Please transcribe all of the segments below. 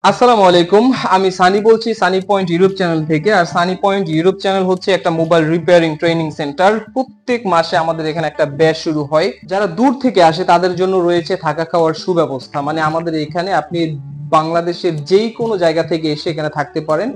আসসালামু আলাইকুম। আমি সানি বলছি সানি পয়েন্ট ইউরোপ চ্যানেল থেকে। আর সানি পয়েন্ট ইউরোপ চ্যানেল হচ্ছে একটা মোবাইল রিপেয়ারিং ট্রেনিং সেন্টার। প্রত্যেক মাসে আমাদের এখানে একটা ব্যাচ শুরু হয়। যারা দূর থেকে আসে তাদের জন্য রয়েছে থাকা খাওয়ার সুব্যবস্থা। মানে আমাদের এখানে আপনি বাংলাদেশের যেই কোনো জায়গা থেকে এসে এখানে থাকতে পারেন।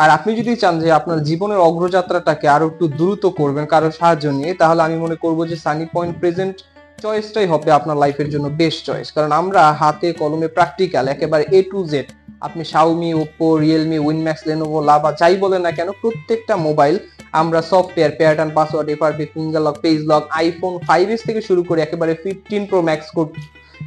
আর আপনি যদি চান যে আপনার জীবনের অগ্রযাত্রাটাকে আরো একটু দ্রুত করবেন কারো সাহায্য নিয়ে, তাহলে আমি মনে করব যে সানি পয়েন্ট প্রেজেন্ট চয়েসটাই হবে আপনার লাইফের জন্য বেস্ট চয়েস। কারণ আমরা হাতে কলমে প্র্যাকটিক্যাল একেবারে এ টু জেড, আপনি Xiaomi, Oppo, Realme, Winmax, Lenovo, lava যাই বলেন না কেন, প্রত্যেকটা মোবাইল আমরা software, pattern, password, FRP, finger lock, page lock, iPhone 5s থেকে শুরু করে একেবারে 15 প্রো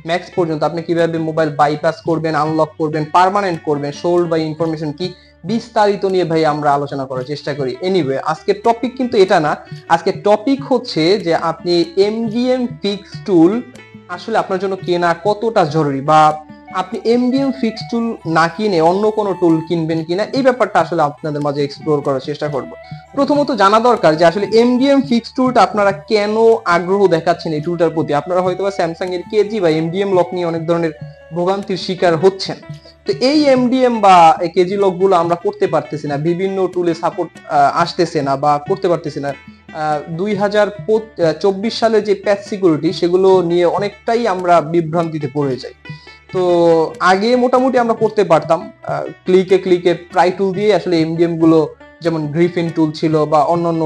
ম্যাক্স পর্যন্ত আপনি কিভাবে মোবাইল বাইপাস করবেন, আনলক করবেন, পার্মানেন্ট করবেন, সোল্ড বাই ইনফরমেশন কি, বিস্তারিত নিয়ে ভাই আমরা আলোচনা করার চেষ্টা করি। এনিওয়ে, আজকের টপিক কিন্তু এটা না। আজকের টপিক হচ্ছে যে আপনি এমডিএম ফিক্স টুল আসলে আপনার জন্য কেনা কতটা জরুরি, বা আপনি এমডিএম ফিক্স টুল না কিনে অন্য কোনো টুল কিনবেন কিনা, এই ব্যাপারটা আসলে আপনাদের মাঝে এক্সপ্লোর করার চেষ্টা করব। প্রথমত জানা দরকার যে আসলে এমডিএম ফিক্স টুলটা আপনারা কেন আগ্রহ দেখাচ্ছেন এই টুলটার প্রতি। আপনারা হয়তো বা স্যামসাং এর কেজি বা এমডিএম লক নিয়ে অনেক ধরনের ভোগান্তির শিকার হচ্ছেন। তো এই এমডিএম বা কেজি লক গুলো আমরা করতে পারতেছি না, বিভিন্ন টুলে সাপোর্ট আসতেছে না বা করতে পারতেছি না। 2024 সালে যে প্যাচ সিকিউরিটি, সেগুলো নিয়ে অনেকটাই আমরা বিভ্রান্তিতে পড়ে যাই। তো আগে মোটামুটি আমরা করতে পারতাম, ক্লিকে ক্লিকে প্রাই টুল দিয়ে আসলে এমডিএম গুলো, যেমন গ্রিফিন টুল ছিল বা অন্যান্য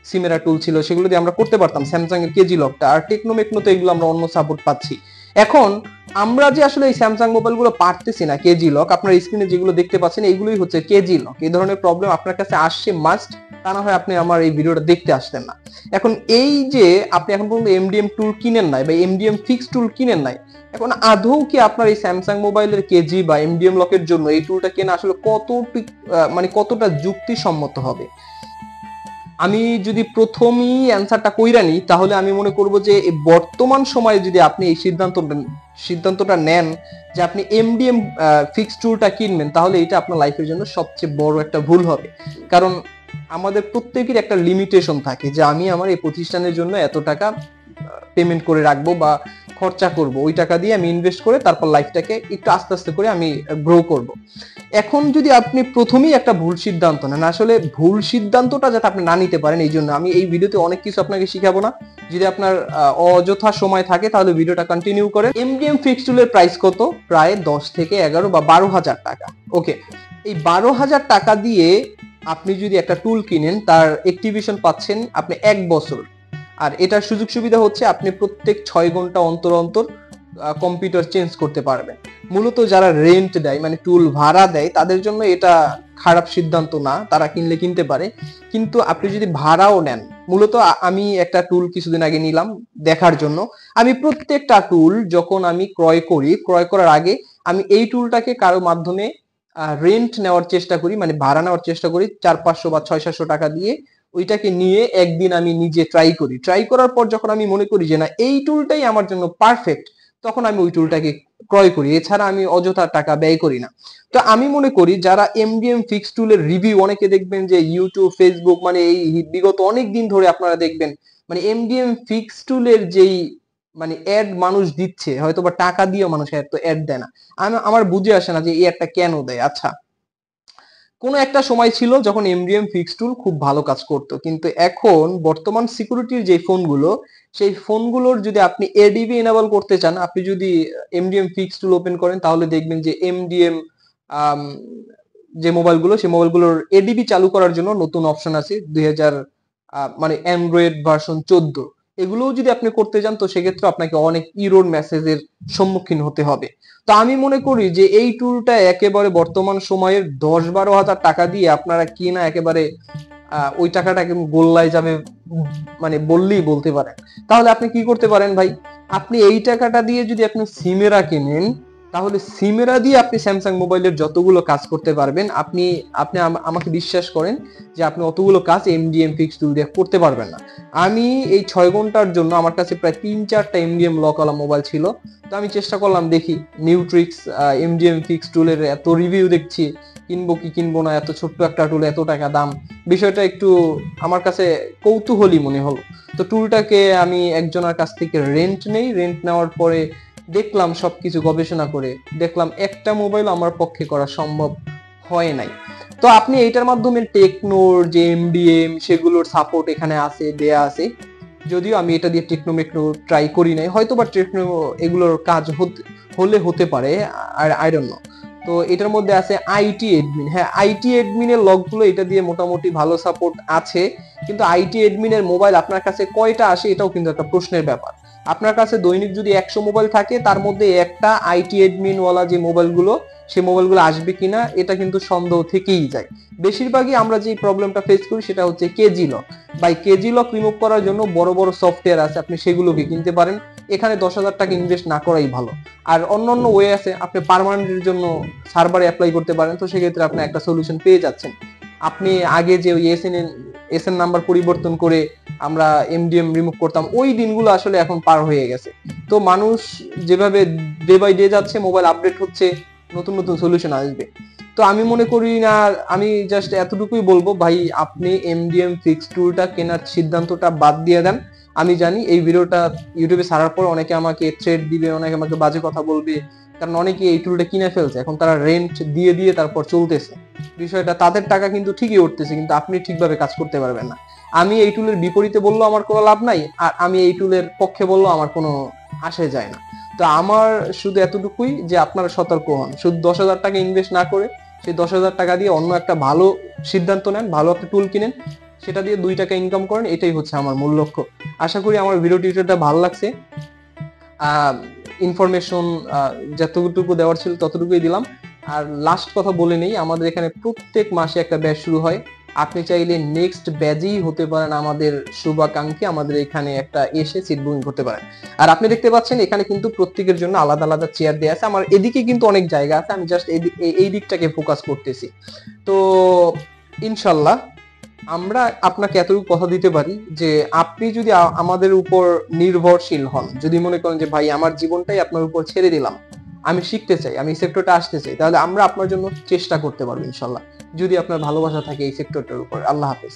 সিমেরা টুল ছিল, সেগুলো দিয়ে আমরা করতে পারতাম স্যামসাং এর কেজি লকটা। আর টেকনোমেকনো তো এগুলো আমরা অন্য সাপোর্ট পাচ্ছি। এখন আমরা যে আসলে এই স্যামসাং মোবাইল গুলো পারতেছি না কেজি লক, আপনার স্ক্রিনে যেগুলো দেখতে পাচ্ছেন এইগুলোই হচ্ছে কেজি লক। এই ধরনের প্রবলেম আপনার কাছে আসছে মাস্ট, তা না হয় আপনি আমার এই ভিডিওটা দেখতে আসতেন না। এখন এই যে আপনি এখন পর্যন্ত এমডিএম টুল কিনেন নাই বা এমডিএম ফিক্স টুল কিনেন নাই, এখন আদৌ কি আপনার এই স্যামসাং মোবাইলের কেজি বা এমডিএম লকের জন্য এই টুলটা কেনা আসলে কতটা যুক্তিসম্মত হবে? আমি যদি প্রথমেই অ্যান্সারটা কইরা নিই, তাহলে আমি মনে করব যে বর্তমান সময়ে যদি আপনি এই সিদ্ধান্তটা নেন যে আপনি এমডিএম ফিক্স টুলটা কিনবেন, তাহলে এটা আপনার লাইফের জন্য সবচেয়ে বড় একটা ভুল হবে। কারণ আমাদের প্রত্যেকের একটা লিমিটেশন থাকে যে আমি আমার এই প্রতিষ্ঠানের জন্য এত টাকা পেমেন্ট করে রাখবো বা খরচা করব, ওই টাকা দিয়ে আমি ইনভেস্ট করে তারপর লাইফটাকে একটু আস্তে আস্তে করে আমি গ্রো করব। এখন যদি আপনি প্রথমেই একটা ভুল সিদ্ধান্ত নেন, আসলে ভুল সিদ্ধান্তটা যাতে আপনি না নিতে পারেন, এই জন্য আমি এই ভিডিওতে অনেক কিছু আপনাকে শিখাবো না। যদি আপনার অযথা সময় থাকে তাহলে ভিডিওটা কন্টিনিউ করেন। এমডিএম ফিক্স টুলের প্রাইস কত? প্রায় 10 থেকে 11 বা 12,000 টাকা। ওকে, এই 12,000 টাকা দিয়ে আপনি যদি একটা টুল কিনেন, তার অ্যাক্টিভেশন পাচ্ছেন আপনি 1 বছর। আর এটার সুযোগ সুবিধা হচ্ছে আপনি প্রত্যেক 6 ঘন্টা অন্তর অন্তর কম্পিউটার চেঞ্জ করতে পারবেন। মূলত যারা রেন্ট দেয়, মানে টুল ভাড়া দেয়, তাদের জন্য এটা খারাপ সিদ্ধান্ত না, তারা কিনলে কিনতে পারে। কিন্তু আপনি যদি ভাড়াও নেন, মূলত আমি একটা টুল কিছুদিন আগে নিলাম দেখার জন্য। আমি প্রত্যেকটা টুল যখন আমি ক্রয় করার আগে আমি এই টুলটাকে কারো মাধ্যমে রেন্ট নেওয়ার চেষ্টা করি, মানে ভাড়া নেওয়ার চেষ্টা করি 400-500 বা 600-700 টাকা দিয়ে। ওইটাকে নিয়ে একদিন আমি নিজে ট্রাই করার পর যখন আমি মনে করি যে না, এই টুলটাই আমার জন্য পারফেক্ট, তখন আমি ওই টুলটাকে ক্রয় করি। এছাড়া আমি অযথা টাকা ব্যয় করি না। তো আমি মনে করি যারা এমডিএম ফিক্স টুলের রিভিউ, অনেকে দেখবেন যে ইউটিউব, ফেসবুক, মানে এই বিগত অনেক দিন ধরে আপনারা দেখবেন মানে এমডিএম ফিক্স টুলের যেই মানে অ্যাড মানুষ দিচ্ছে, হয়তো বা টাকা দিয়ে মানুষ এত অ্যাড দেয় না। আমার বুঝে আসে না যে এই অ্যাডটা কেন দেয়। আচ্ছা, কোনো একটা সময় ছিল যখন এমডিএম ফিক্স টুল খুব ভালো কাজ করতো, কিন্তু এখন বর্তমান সিকিউরিটির যে ফোনগুলো, সেই ফোনগুলোর যদি আপনি এডিবি এনেবল করতে চান, আপনি যদি এমডিএম ফিক্স টুল ওপেন করেন, তাহলে দেখবেন যে এমডিএম যে মোবাইলগুলো, সেই মোবাইলগুলোর এডিবি চালু করার জন্য নতুন অপশন আছে 2000, মানে অ্যান্ড্রয়েড ভার্সন 14। এগুলোও যদি আপনি করতে যান, তো সেক্ষেত্রে আপনাকে অনেক ইরোর মেসেজের সম্মুখীন হতে হবে। তো আমি মনে করি যে এই টুলটা একেবারে বর্তমান সময়ের 10-12 হাজার টাকা দিয়ে আপনারা কিনা একেবারে ওই টাকাটা কিন্তু গোল্লায় যাবে, মানে বললেই বলতে পারেন। তাহলে আপনি কি করতে পারেন ভাই, আপনি এই টাকাটা দিয়ে যদি আপনি সিমেরা কিনেন, তাহলে সিমেরা দিয়ে আপনি স্যামসাং মোবাইলের যতগুলো কাজ করতে পারবেন, আপনি আপনি আমাকে বিশ্বাস করেন যে আপনি অতগুলো কাজ এমডিএম ফিক্স টুল দিয়ে করতে পারবেন না। আমি এই 6 ঘন্টার জন্য আমার কাছে প্রায় 3-4টা এমডিএম লকওয়ালা মোবাইল ছিল। তো আমি চেষ্টা করলাম, দেখি নিউট্রিক্স এমডিএম ফিক্স টুলের এত রিভিউ দেখছি, কিনবো কি কিনবো না, এত ছোট্ট একটা টুল এত টাকা দাম, বিষয়টা একটু আমার কাছে কৌতূহলী মনে হলো। তো টুলটাকে আমি একজনের কাছ থেকে রেন্ট নেওয়ার পরে দেখলাম সবকিছু গবেষণা করে, দেখলাম একটা মোবাইল আমার পক্ষে করা সম্ভব হয় নাই। তো আপনি এইটার মাধ্যমে টেকনোর যে এমডিএম সেগুলোর সাপোর্ট এখানে আছে, দেয়া আছে। যদিও আমি এটা দিয়ে টেকনো মেকনো ট্রাই করি নাই, হয়তো বা টেকনো এগুলোর কাজ হলে হতে পারে, আর আই ডোন্ট নো। তো এটার মধ্যে আছে আইটি এডমিন। হ্যাঁ, আইটি এডমিনের লগগুলো এটা দিয়ে মোটামুটি ভালো সাপোর্ট আছে, কিন্তু আইটি এডমিনের মোবাইল আপনার কাছে কয়টা আসে এটাও কিন্তু একটা প্রশ্নের ব্যাপার। আপনার কাছে দৈনিক যদি 100 মোবাইল থাকে, তার মধ্যে একটা আইটি এডমিন ওয়ালা যে মোবাইলগুলো, সেই মোবাইলগুলো আসবে কিনা এটা কিন্তু সন্দেহ থেকেই যায়। বেশিরভাগই আমরা যে প্রবলেমটা ফেস করি সেটা হচ্ছে KG lock. By KG lock remove করার জন্য বড় বড় সফটওয়্যার আছে, আপনি সেগুলোকে কিনতে পারেন। এখানে 10,000 টাকা ইনভেস্ট না করাই ভালো। আর অন্যান্য ওয়ে আছে, আপনি পার্মানেন্টের জন্য সার্ভারে অ্যাপ্লাই করতে পারেন, তো সেক্ষেত্রে আপনি একটা সলিউশন পেয়ে যাচ্ছেন। আপনি আগে যে ওই এসএন নাম্বার পরিবর্তন করে আমরা এমডিএম রিমুভ করতাম, ওই দিনগুলো আসলে এখন পার হয়ে গেছে। তো মানুষ যেভাবে ডে বাই ডে যাচ্ছে, মোবাইল আপডেট হচ্ছে, নতুন নতুন সলিউশন আসবে। তো আমি মনে করি না, আমি জাস্ট এতটুকুই বলবো, ভাই আপনি এমডিএম ফিক্স টুলটা কেনার সিদ্ধান্তটা বাদ দিয়ে দেন। আমি জানি এই ভিডিওটা ইউটিউবে ছাড়ার পর অনেকে আমাকে থ্রেড দিবে, অনেকে আমাকে বাজে কথা বলবে, কারণ অনেকে এই টুলটা কিনে ফেলছে, এখন তারা রেন্ট দিয়ে দিয়ে তারপর চলতেছে। বিষয়টা তাদের টাকা কিন্তু ঠিকই উঠতেছে, কিন্তু আপনি ঠিকভাবে কাজ করতে পারবেন না। আমি এই টুলের বিপরীতে বললেও আমার কোনো লাভ নাই, আর আমি এই টুলের পক্ষে বললেও আমার কোনো আসে যায় না। তো আমার শুধু এতটুকুই যে আপনারা সতর্ক হন, শুধু 10,000 টাকা ইনভেস্ট না করে সেই 10,000 টাকা দিয়ে অন্য একটা ভালো সিদ্ধান্ত নেন, ভালো একটা টুল কিনেন, সেটা দিয়ে 2 টাকা ইনকাম করেন। এটাই হচ্ছে আমার মূল লক্ষ্য। আশা করি আমার ভিডিও টিউটোরিয়ালটা ভালো লাগছে। ইনফরমেশন যতটুকু দেওয়ার ছিল ততটুকুই দিলাম। আর লাস্ট কথা বলে নেই, আমাদের এখানে প্রত্যেক মাসে একটা ব্যাচ শুরু হয়। আপনি চাইলে নেক্সট ব্যাচই হতে পারেন আমাদের শুভাকাঙ্ক্ষী, আমাদের এখানে একটা এসে সিট বুকিং করতে পারেন। আর আপনি দেখতে পাচ্ছেন এখানে কিন্তু প্রত্যেকের জন্য আলাদা আলাদা চেয়ার দেওয়া আছে। আমার এদিকে কিন্তু অনেক জায়গা আছে, আমি জাস্ট এই দিকটাকে ফোকাস করতেছি। তো ইনশাল্লাহ আমরা আপনাকে এতটুকু কথা দিতে পারি যে আপনি যদি আমাদের উপর নির্ভরশীল হন, যদি মনে করেন যে ভাই আমার জীবনটাই আপনার উপর ছেড়ে দিলাম, আমি শিখতে চাই, আমি এই সেক্টরটা আসতে চাই, তাহলে আমরা আপনার জন্য চেষ্টা করতে পারবো ইনশাল্লাহ, যদি আপনার ভালোবাসা থাকে এই সেক্টরটার উপর। আল্লাহ হাফেজ।